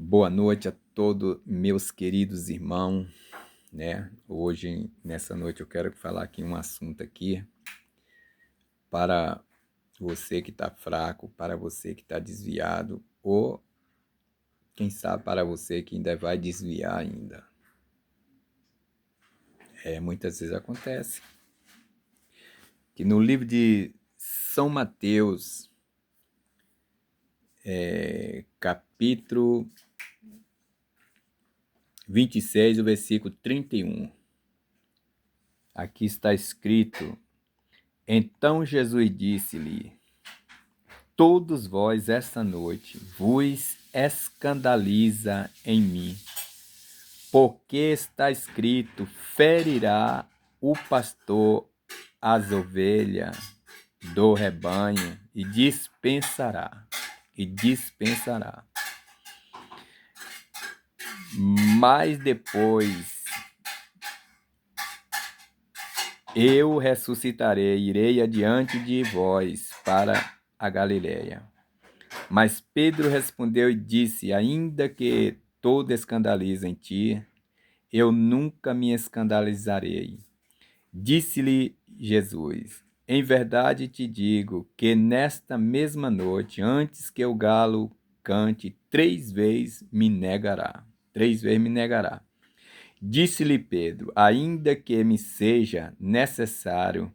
Boa noite a todos meus queridos irmãos, Hoje, nessa noite, eu quero falar aqui um assunto aqui para você que está fraco, para você que está desviado, ou quem sabe para você que ainda vai desviar ainda. Muitas vezes acontece que no livro de São Mateus, capítulo 26, o versículo 31, aqui está escrito: Então Jesus disse-lhe: Todos vós esta noite vos escandaliza em mim, porque está escrito: ferirá o pastor as ovelhas do rebanho e dispensará. Mas depois eu ressuscitarei, irei adiante de vós para a Galileia. Mas Pedro respondeu e disse: Ainda que todo escandalize em ti, eu nunca me escandalizarei. Disse-lhe Jesus: Em verdade te digo que nesta mesma noite, antes que o galo cante, 3 vezes me negará. 3 vezes me negará. Disse-lhe Pedro: Ainda que me seja necessário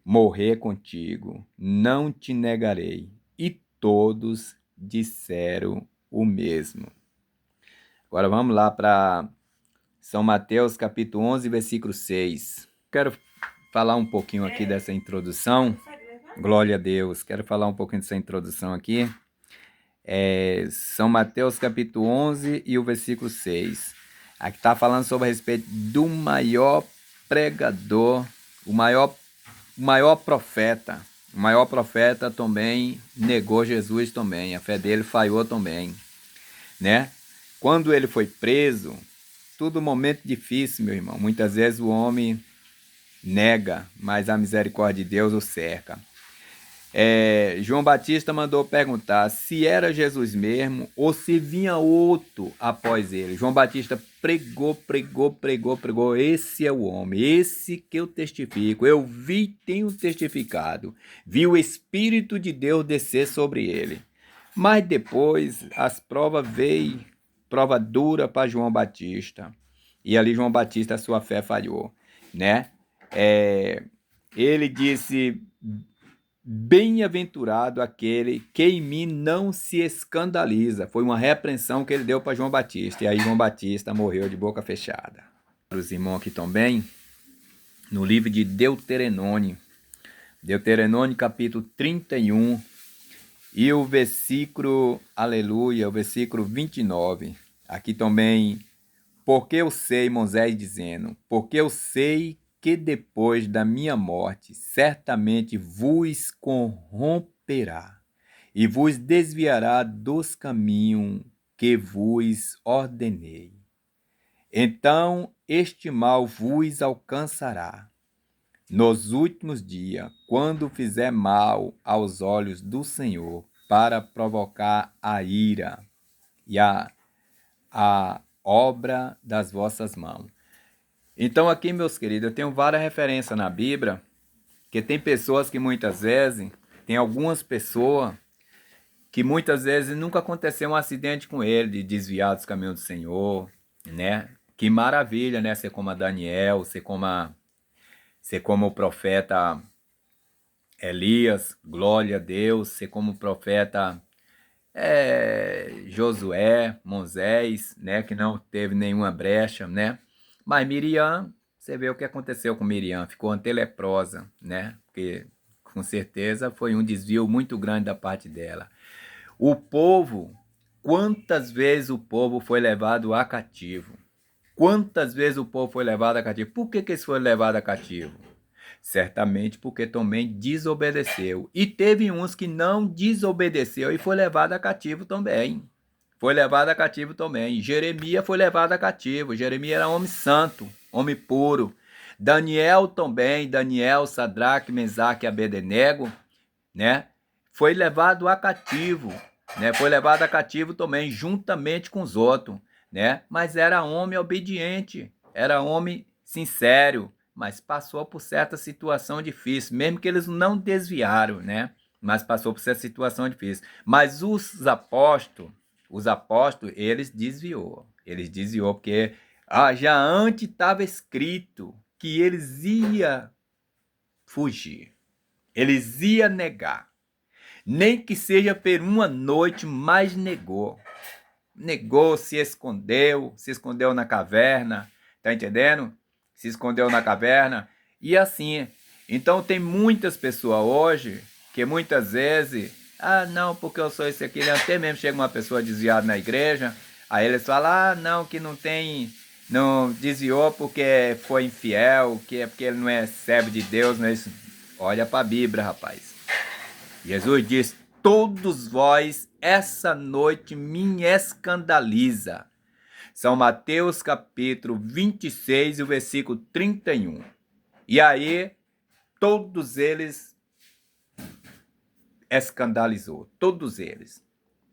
morrer contigo, não te negarei. E todos disseram o mesmo. Agora vamos lá para São Mateus, capítulo 11, versículo 6. Quero falar um pouquinho aqui dessa introdução. Glória a Deus. Quero falar um pouquinho dessa introdução aqui. São Mateus, capítulo 11 e o versículo 6. Aqui está falando sobre a respeito do maior pregador, o maior profeta. O maior profeta também negou Jesus também. A fé dele falhou também, né? Quando ele foi preso, tudo momento difícil, meu irmão. Muitas vezes o homem nega, mas a misericórdia de Deus o cerca. João Batista mandou perguntar se era Jesus mesmo ou se vinha outro após ele. João Batista pregou. Esse é o homem, esse que eu testifico. Eu vi, tenho testificado. Vi o Espírito de Deus descer sobre ele. Mas depois as provas veio, prova dura para João Batista. E ali João Batista, a sua fé falhou, né? Ele disse: Bem-aventurado aquele que em mim não se escandaliza. Foi uma repreensão que ele deu para João Batista. E aí João Batista morreu de boca fechada. Os irmãos aqui também, no livro de Deuteronômio, capítulo 31, e o versículo, aleluia, o versículo 29. Aqui também, porque eu sei, Moisés dizendo, porque eu sei que depois da minha morte, certamente vos corromperá e vos desviará dos caminhos que vos ordenei. Então este mal vos alcançará nos últimos dias, quando fizer mal aos olhos do Senhor, para provocar a ira e a obra das vossas mãos. Então aqui, meus queridos, eu tenho várias referências na Bíblia, que tem pessoas que muitas vezes, tem algumas pessoas que muitas vezes nunca aconteceu um acidente com ele, de desviar dos caminhos do Senhor, né? Que maravilha, né? Ser como a Daniel, ser como o profeta Elias, glória a Deus, ser como o profeta Josué, Moisés, né? Que não teve nenhuma brecha, né? Mas Miriam, você vê o que aconteceu com Miriam, ficou anteleprosa, né? Porque com certeza foi um desvio muito grande da parte dela. O povo, quantas vezes o povo foi levado a cativo? Quantas vezes o povo foi levado a cativo? Por que eles foram levados a cativo? Certamente porque também desobedeceu. E teve uns que não desobedeceu e foi levado a cativo também. Foi levado a cativo também. Jeremias foi levado a cativo. Jeremias era homem santo, homem puro. Daniel também, Daniel, Sadraque, Mesaque e Abednego, né? Foi levado a cativo. né? Foi levado a cativo também, juntamente com os outros, né? Mas era homem obediente, era homem sincero, mas passou por certa situação difícil, mesmo que eles não desviaram, né? Mas passou por certa situação difícil. Mas os apóstolos, eles desviou porque já antes estava escrito que eles iam fugir, eles iam negar. Nem que seja por uma noite, mas negou. Negou, se escondeu na caverna, tá entendendo? Se escondeu na caverna. E assim, então tem muitas pessoas hoje que muitas vezes, não, porque eu sou esse aqui, né? Até mesmo chega uma pessoa desviada na igreja, aí eles falam, não, que não tem, não desviou porque foi infiel, que é porque ele não é servo de Deus, não é isso. Olha para a Bíblia, rapaz. Jesus diz, todos vós essa noite me escandaliza. São Mateus capítulo 26, o versículo 31. E aí, todos eles escandalizou, todos eles.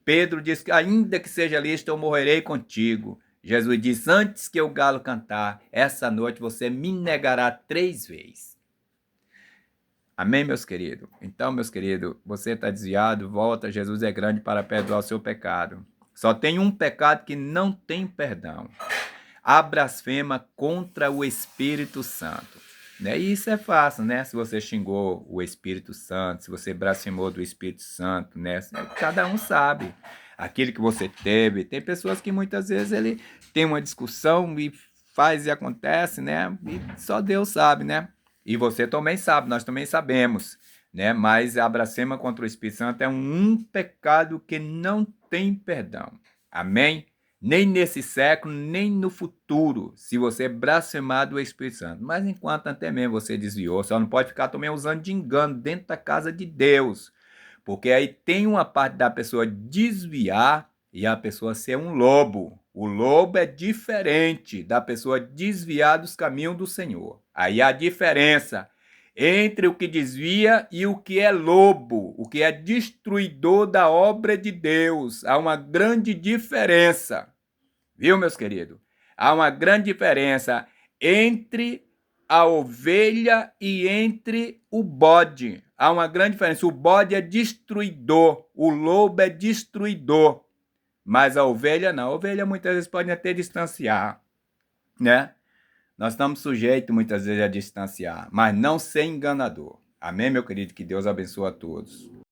Pedro diz que ainda que seja lícito, eu morrerei contigo. Jesus diz, antes que o galo cantar, essa noite você me negará 3 vezes. Amém, meus queridos? Então, meus queridos, você está desviado, volta, Jesus é grande para perdoar o seu pecado. Só tem um pecado que não tem perdão. A blasfema contra o Espírito Santo. Né? E isso é fácil, né? Se você xingou o Espírito Santo, se você blasfemou do Espírito Santo, né? Cada um sabe aquilo que você teve. Tem pessoas que muitas vezes ele tem uma discussão e faz e acontece, né? E só Deus sabe, né? E você também sabe, nós também sabemos, né? Mas a blasfema contra o Espírito Santo é um pecado que não tem perdão. Amém? Nem nesse século, nem no futuro, se você blasfemar do Espírito Santo. Mas enquanto até mesmo você desviou, só não pode ficar também usando de engano dentro da casa de Deus. Porque aí tem uma parte da pessoa desviar e a pessoa ser um lobo. O lobo é diferente da pessoa desviar dos caminhos do Senhor. Aí há a diferença entre o que desvia e o que é lobo, o que é destruidor da obra de Deus. Há uma grande diferença. Viu, meus queridos? Há uma grande diferença entre a ovelha e entre o bode. Há uma grande diferença. O bode é destruidor, o lobo é destruidor. Mas a ovelha não. A ovelha muitas vezes pode até distanciar, né? Nós estamos sujeitos muitas vezes a distanciar, mas não ser enganador. Amém, meu querido? Que Deus abençoe a todos.